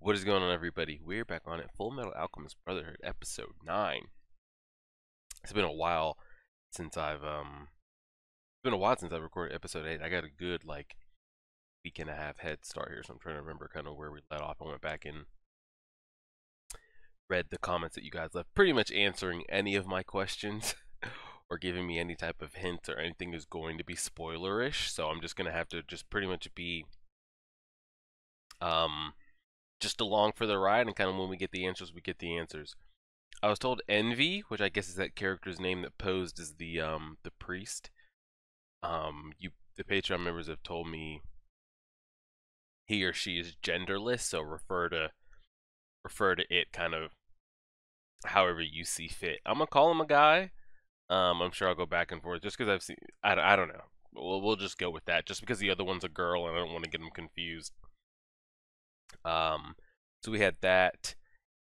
What is going on, everybody? We're back on it. Fullmetal Alchemist Brotherhood, episode 9. It's been a while since I've recorded episode 8. I got a good week and a half head start here, so I'm trying to remember kind of where we let off. I went back and read the comments that you guys left, pretty much answering any of my questions or giving me any type of hint or anything is going to be spoilerish. So I'm just gonna have to just pretty much be just along for the ride, and kind of when we get the answers, we get the answers. I was told Envy, which I guess is that character's name that posed as the priest. The Patreon members have told me he or she is genderless, so refer to it kind of however you see fit. I'm gonna call him a guy. I'm sure I'll go back and forth just because I've seen. I don't know. We'll just go with that. Just because the other one's a girl, and I don't want to get them confused. So we had that.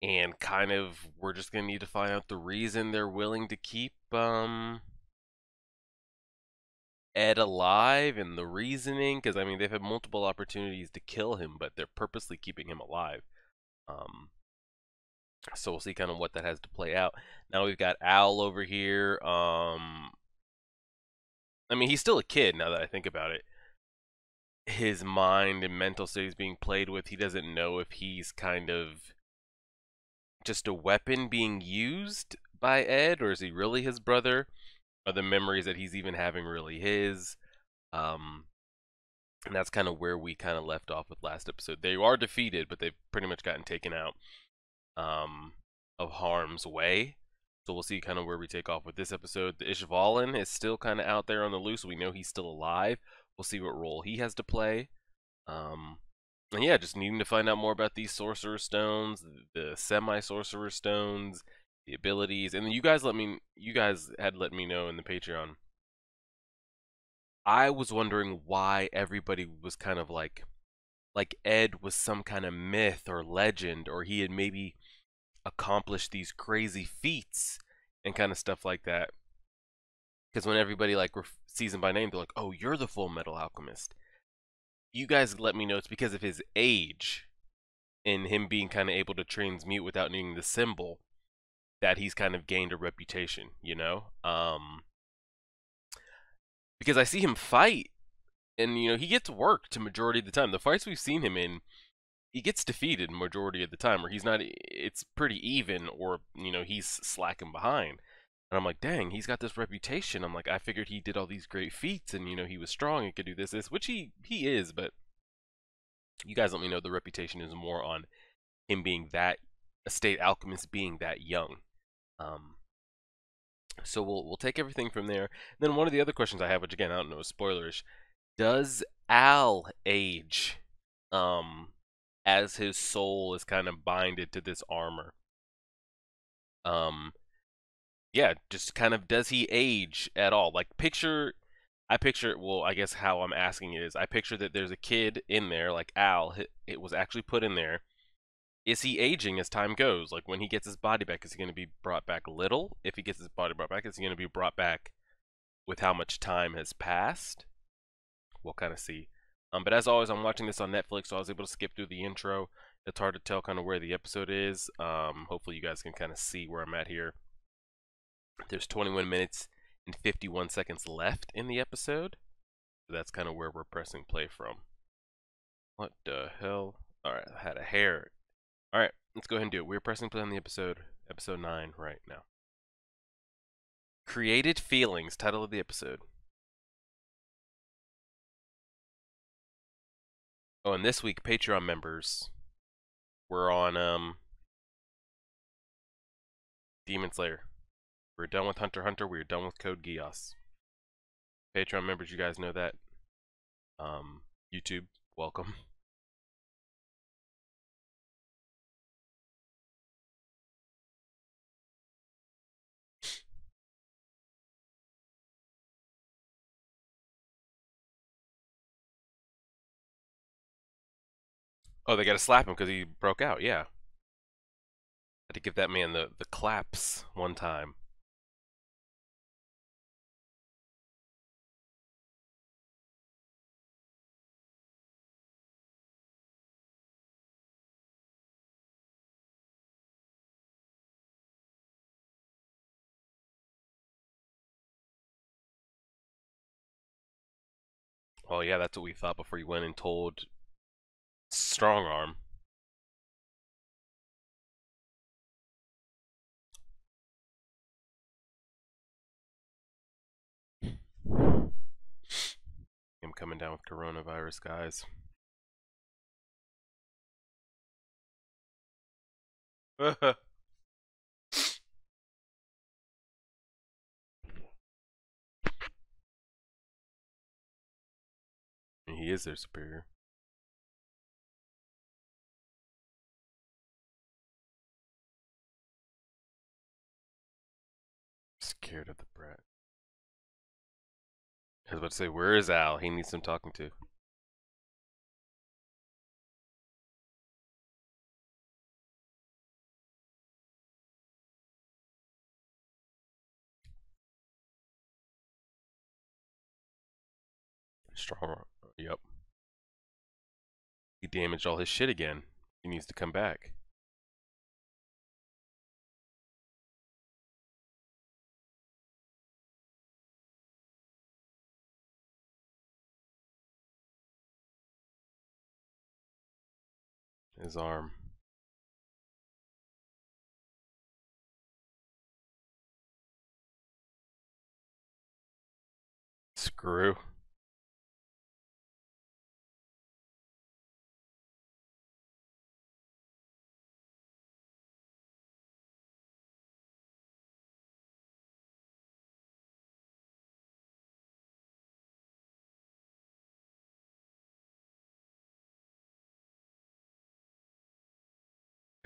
And kind of, we're just gonna need to find out the reason they're willing to keep Ed alive and the reasoning, because I mean they've had multiple opportunities to kill him, but they're purposely keeping him alive. So we'll see kind of what that has to play out. Now we've got Al over here. I mean he's still a kid now that I think about it. His mind and mental state is being played with. He doesn't know if he's kind of just a weapon being used by Ed, or is he really his brother? Are the memories that he's even having really his? And that's kind of where we kind of left off with last episode. They are defeated, but they've pretty much gotten taken out of harm's way. So we'll see kind of where we take off with this episode. The Ishvalan is still kind of out there on the loose. We know he's still alive. We'll see what role he has to play. And yeah, just needing to find out more about these sorcerer stones, the semi-sorcerer stones, the abilities, and then you guys had let me know in the Patreon. I was wondering why everybody was kind of like Ed was some kind of myth or legend, or he had maybe accomplished these crazy feats and kind of stuff like that. Because when everybody sees him by name, they're like, "Oh, you're the Fullmetal Alchemist." You guys let me know it's because of his age and him being kind of able to transmute without needing the symbol that he's kind of gained a reputation, you know? Because I see him fight and he gets worked to majority of the time. The fights we've seen him in, he gets defeated majority of the time, or it's pretty even, or he's slacking behind. And I'm like, dang, he's got this reputation. I'm like, I figured he did all these great feats and he was strong and could do this, which he is, but you guys let me know the reputation is more on him being that estate alchemist, being that young. So we'll take everything from there. Then one of the other questions I have, which again I don't know is spoilerish, does Al age as his soul is kind of binded to this armor? Yeah, just kind of, does he age at all? Like well, I guess how I'm asking it is, I picture that there's a kid in there, like Al, it was actually put in there. Is he aging as time goes? Like when he gets his body back, is he going to be brought back little? If he gets his body brought back, is he going to be brought back with how much time has passed? We'll kind of see. But as always, I'm watching this on Netflix, so I was able to skip through the intro. It's hard to tell kind of where the episode is. Hopefully you guys can kind of see where I'm at here. There's 21 minutes and 51 seconds left in the episode. So that's kind of where we're pressing play from. What the hell? Alright, I had a hair. Alright, let's go ahead and do it. We're pressing play on the episode 9 right now. Created Feelings, title of the episode. Oh, and this week, Patreon members were on Demon Slayer. We're done with Hunter x Hunter. We're done with Code Geass. Patreon members, you guys know that. YouTube, welcome. Oh, they gotta slap him because he broke out, yeah. Had to give that man the claps one time. Oh yeah, that's what we thought before you went and told Strong Arm. I'm coming down with coronavirus, guys. He is their superior. Scared of the brat. I was about to say, where is Al? He needs some talking to. Strong Arm. Yep. He damaged all his shit again. He needs to come back. His arm. Screw.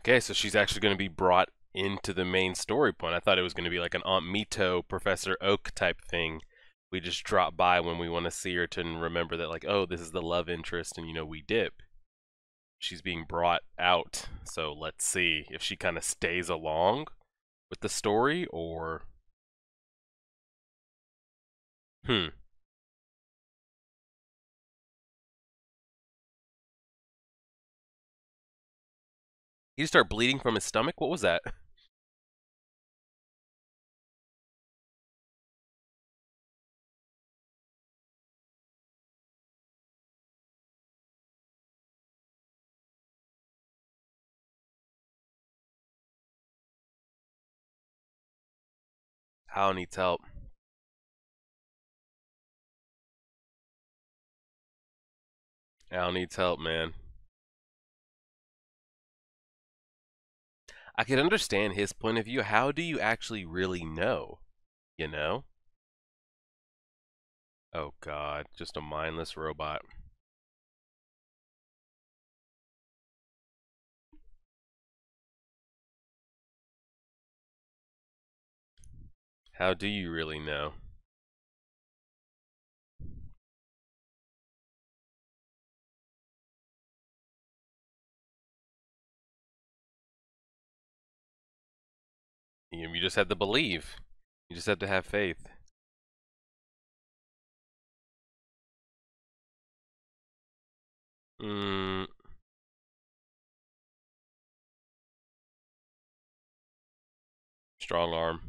Okay, so she's actually going to be brought into the main story point. I thought it was going to be like an Aunt Mito, Professor Oak type thing. We just drop by when we want to see her to remember that, like, oh, this is the love interest, and we dip. She's being brought out, so let's see if she kind of stays along with the story, or hmm. He start bleeding from his stomach. What was that? Hal needs help. Al needs help, man. I could understand his point of view. How do you actually really know? You know? Oh god, just a mindless robot. How do you really know? You just have to believe. You just have to have faith. Mm, strong arm.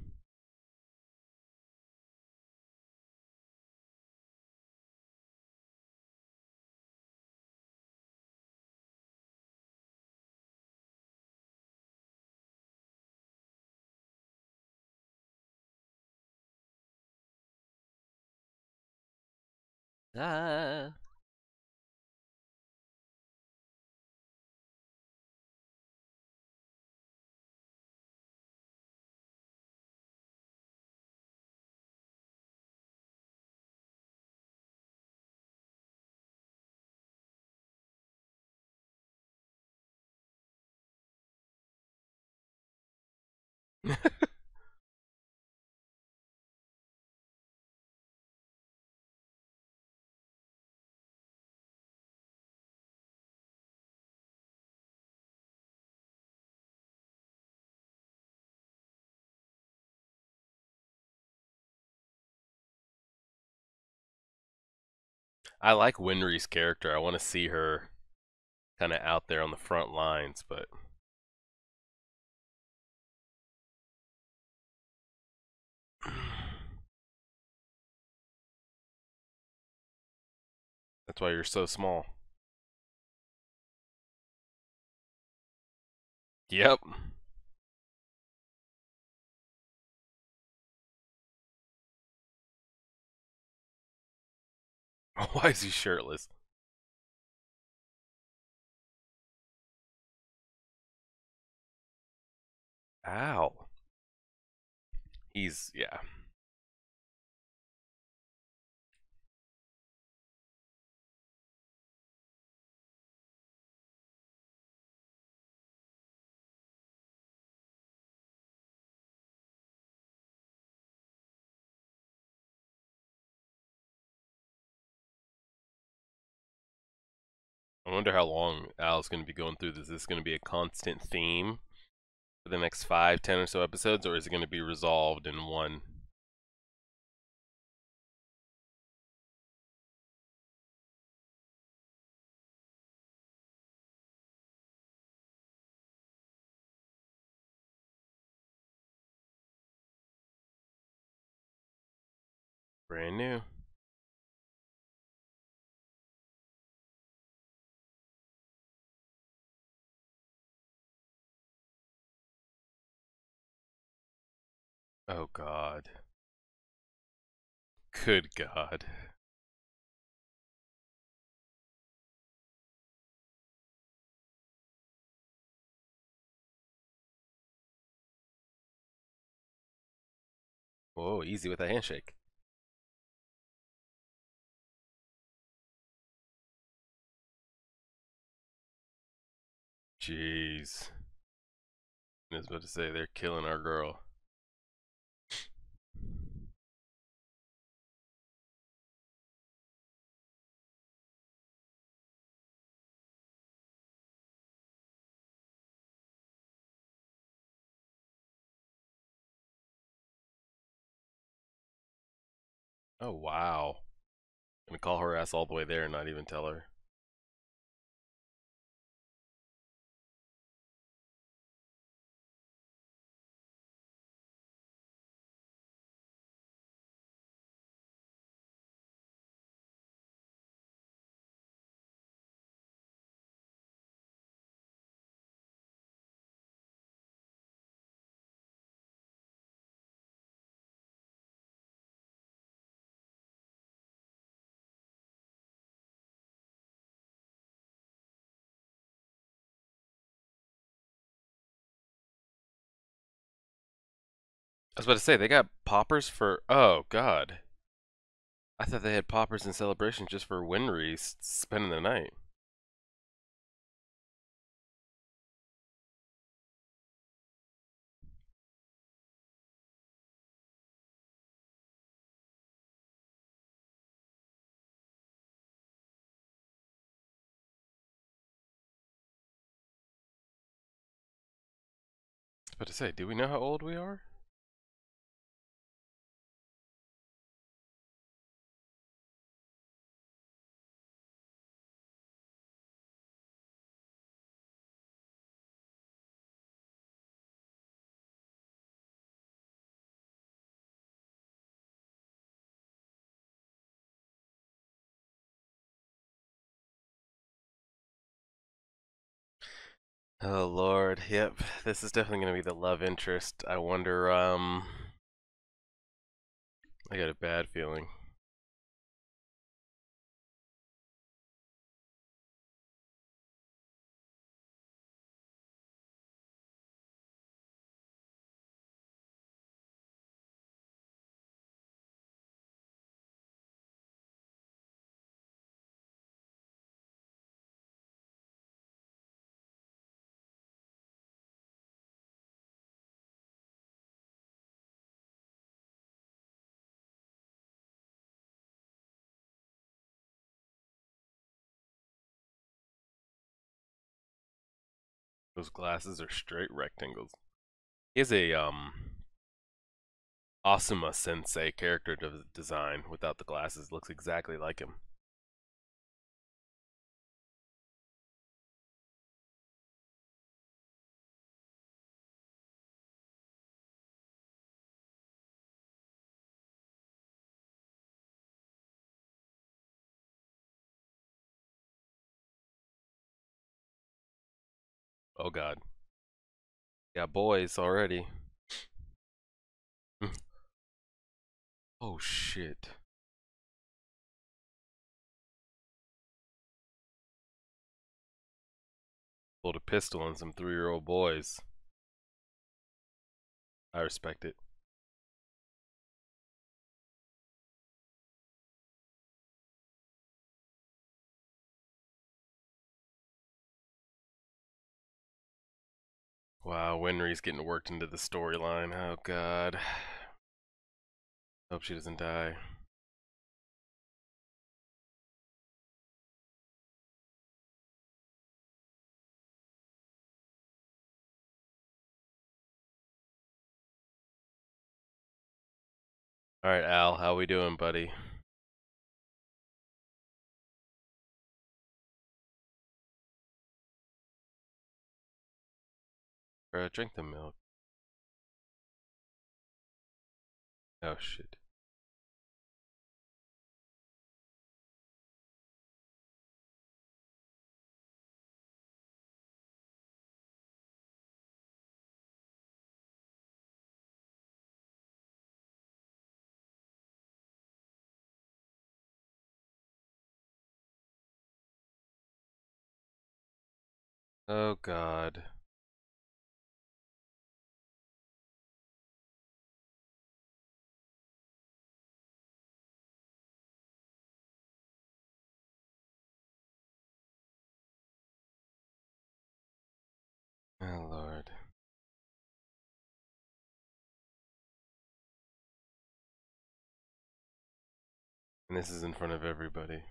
Ah. I like Winry's character. I want to see her kind of out there on the front lines, but That's why you're so small. Yep. Why is he shirtless? Ow. Yeah. I wonder how long Al's going to be going through this. Is this going to be a constant theme for the next 5, 10 or so episodes, or is it going to be resolved in one? Brand new. Oh, God. Good God. Whoa, easy with a handshake. Jeez. I was about to say, they're killing our girl. Oh, wow. Gonna call her ass all the way there and not even tell her. I was about to say, they got poppers for. Oh, God. I thought they had poppers in celebration just for Winry spending the night. I was about to say, do we know how old we are? Oh, Lord. Yep. This is definitely going to be the love interest. I wonder, I got a bad feeling. Those glasses are straight rectangles. He has a, Asuma Sensei character design without the glasses. Looks exactly like him. Oh god. Got boys already. Oh shit. Pulled a pistol on some 3-year-old boys. I respect it. Wow, Winry's getting worked into the storyline. Oh god. Hope she doesn't die. Alright, Al, how we doing, buddy? Drink the milk. Oh shit. Oh god. Oh lord. And this is in front of everybody.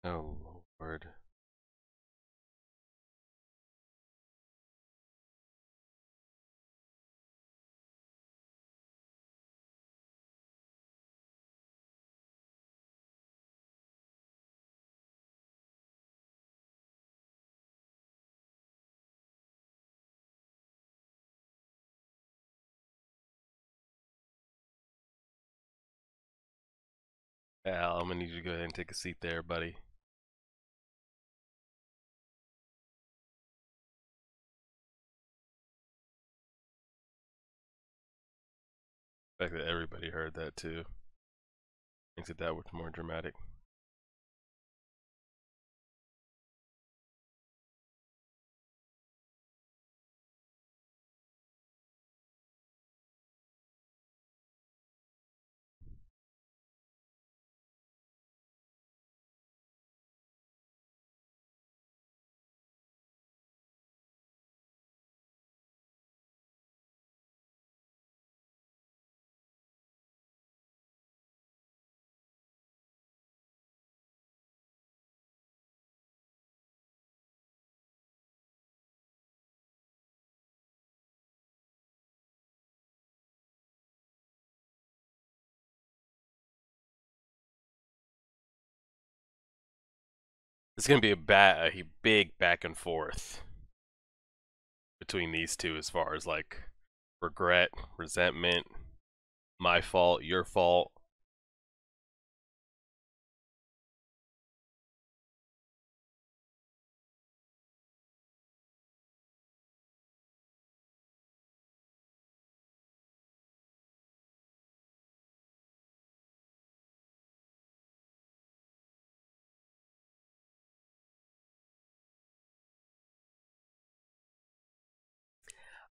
Oh lord. Al, I'm gonna need you to go ahead and take a seat there, buddy. The fact that everybody heard that too makes it that much more dramatic. It's gonna be a big back and forth between these two as far as like regret, resentment, my fault, your fault.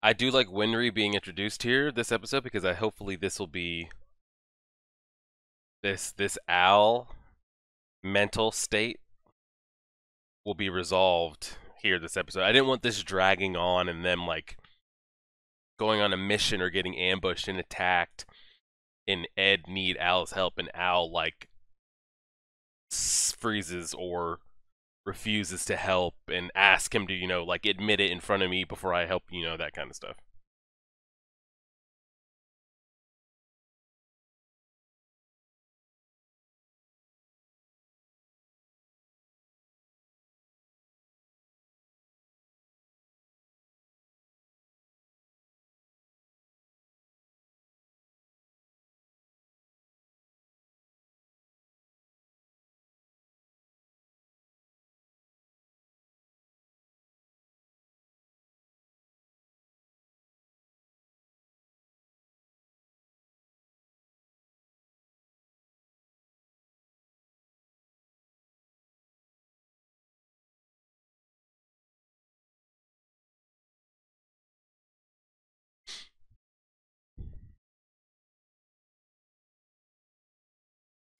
I do like Winry being introduced here this episode because I hopefully this will be this Al mental state will be resolved here this episode. I didn't want this dragging on and them like going on a mission or getting ambushed and attacked and Ed need Al's help and Al like freezes or refuses to help and ask him to, like admit it in front of me before I help, that kind of stuff.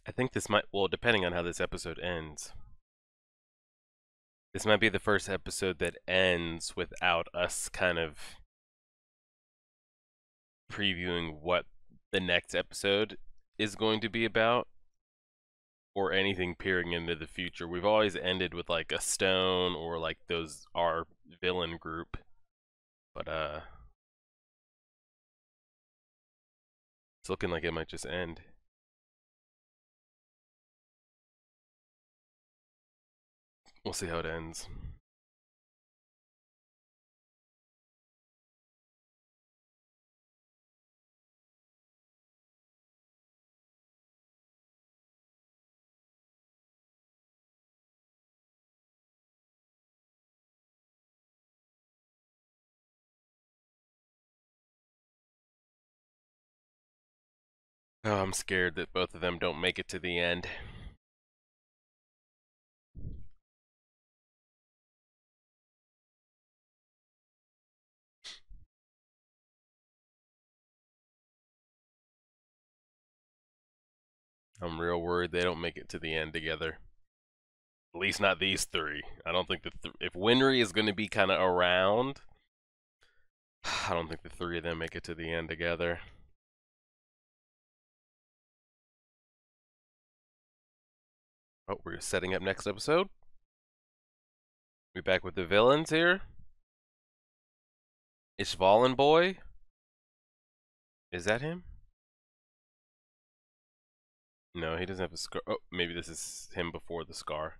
I think this might, well, depending on how this episode ends, this might be the first episode that ends without us kind of previewing what the next episode is going to be about, or anything peering into the future. We've always ended with like a stone or like those our villain group, but it's looking like it might just end. We'll see how it ends. Oh, I'm scared that both of them don't make it to the end. I'm real worried they don't make it to the end together. At least not these three. I don't think that if Winry is going to be kind of around, I don't think the three of them make it to the end together. Oh, we're setting up next episode. We back with the villains here. Ishvalan boy. Is that him? No, he doesn't have a scar. Oh, maybe this is him before the scar.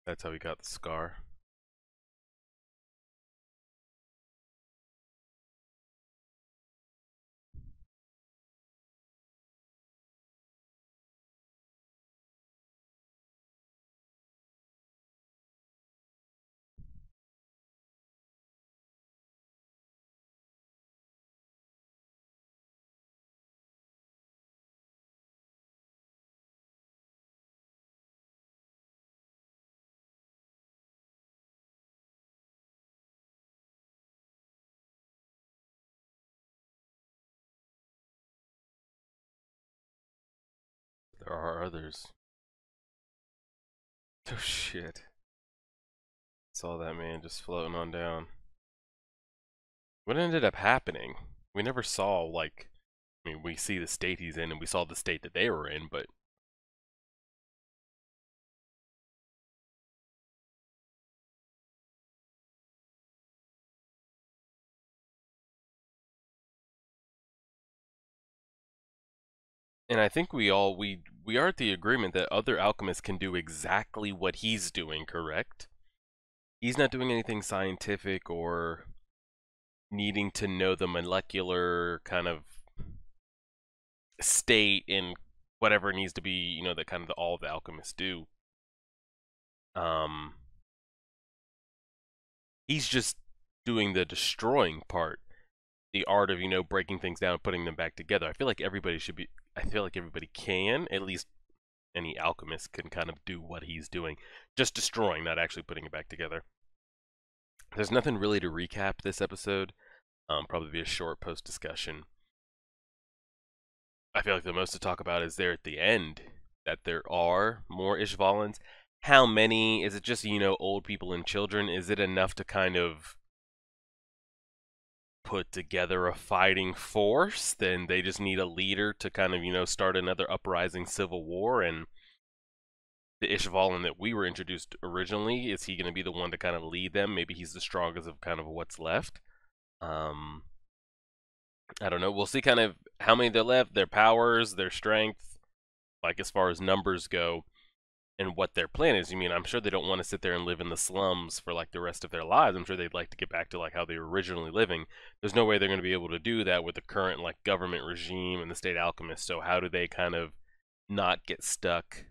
That's how he got the scar. There are others. Oh shit. Saw that man just floating on down. What ended up happening? We never saw, like, I mean, we see the state he's in and we saw the state that they were in, but and I think we are at the agreement that other alchemists can do exactly what he's doing, correct? He's not doing anything scientific or needing to know the molecular kind of state in whatever needs to be, that kind of all the alchemists do. Um, he's just doing the destroying part, the art of breaking things down, and putting them back together. I feel like everybody should be. I feel like everybody can, at least any alchemist can kind of do what he's doing, just destroying, not actually putting it back together. There's nothing really to recap this episode. Probably be a short post discussion. I feel like the most to talk about is there at the end that there are more Ishvalans. How many? Is it just, old people and children? Is it enough to kind of put together a fighting force? Then they just need a leader to kind of, start another uprising civil war. And the Ishvalan that we were introduced originally, is he going to be the one to kind of lead them? Maybe he's the strongest of kind of what's left. I don't know. We'll see kind of how many they're left, their powers, their strength, like as far as numbers go, and what their plan is. I'm sure they don't want to sit there and live in the slums for like the rest of their lives. I'm sure they'd like to get back to like how they were originally living. There's no way they're going to be able to do that with the current like government regime and the state alchemists. So how do they kind of not get stuck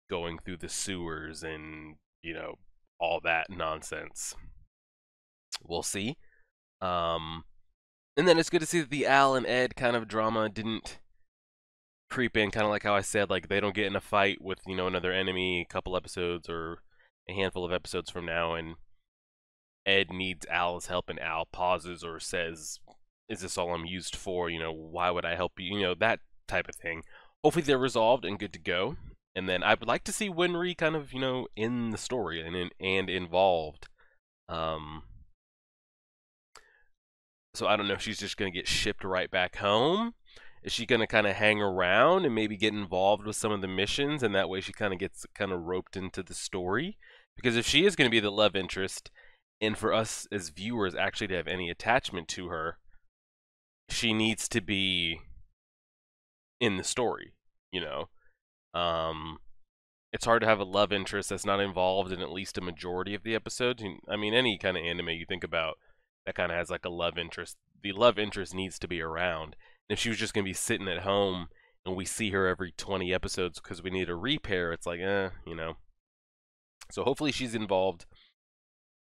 going through the sewers and, all that nonsense? We'll see. And then it's good to see that the Al and Ed kind of drama didn't creep in, kind of like how I said, like they don't get in a fight with, another enemy a couple episodes or a handful of episodes from now, and Ed needs Al's help, and Al pauses or says, "Is this all I'm used for? Why would I help you?" That type of thing. Hopefully they're resolved and good to go. And then I would like to see Winry kind of, in the story and involved. Um, so I don't know if she's just gonna get shipped right back home. Is she gonna kind of hang around and maybe get involved with some of the missions, and that way she kind of gets kind of roped into the story? Because if she is gonna be the love interest, and for us as viewers actually to have any attachment to her, she needs to be in the story. You know, um, it's hard to have a love interest that's not involved in at least a majority of the episodes. I mean, any kind of anime you think about that kind of has like a love interest, the love interest needs to be around. And if she was just going to be sitting at home and we see her every 20 episodes because we need a repair, it's like. So hopefully she's involved.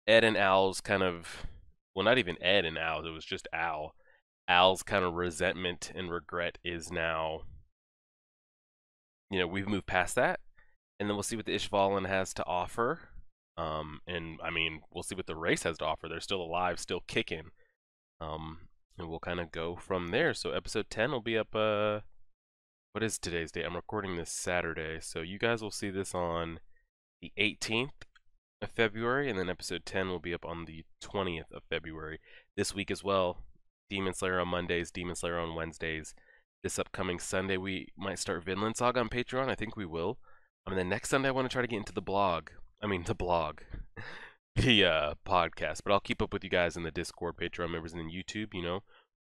Ed and Al's kind of, well, not even Ed and Al, it was just Al. Al's kind of resentment and regret is now, we've moved past that. And then we'll see what the Ishvalan has to offer. And I mean, we'll see what the race has to offer. They're still alive, still kicking. And we'll kind of go from there. So episode 10 will be up. What is today's date? I'm recording this Saturday, so you guys will see this on the 18th of February, and then episode 10 will be up on the 20th of February. This week as well. Demon Slayer on Mondays, Demon Slayer on Wednesdays. This upcoming Sunday, we might start Vinland Saga on Patreon. I think we will. I mean, the next Sunday, I want to try to get into the blog. I mean, the blog. The podcast. But I'll keep up with you guys in the Discord, Patreon members, and then YouTube.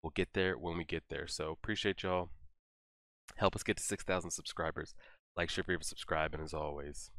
We'll get there when we get there. So appreciate y'all. Help us get to 6,000 subscribers. Like, share, favorite, subscribe, and as always,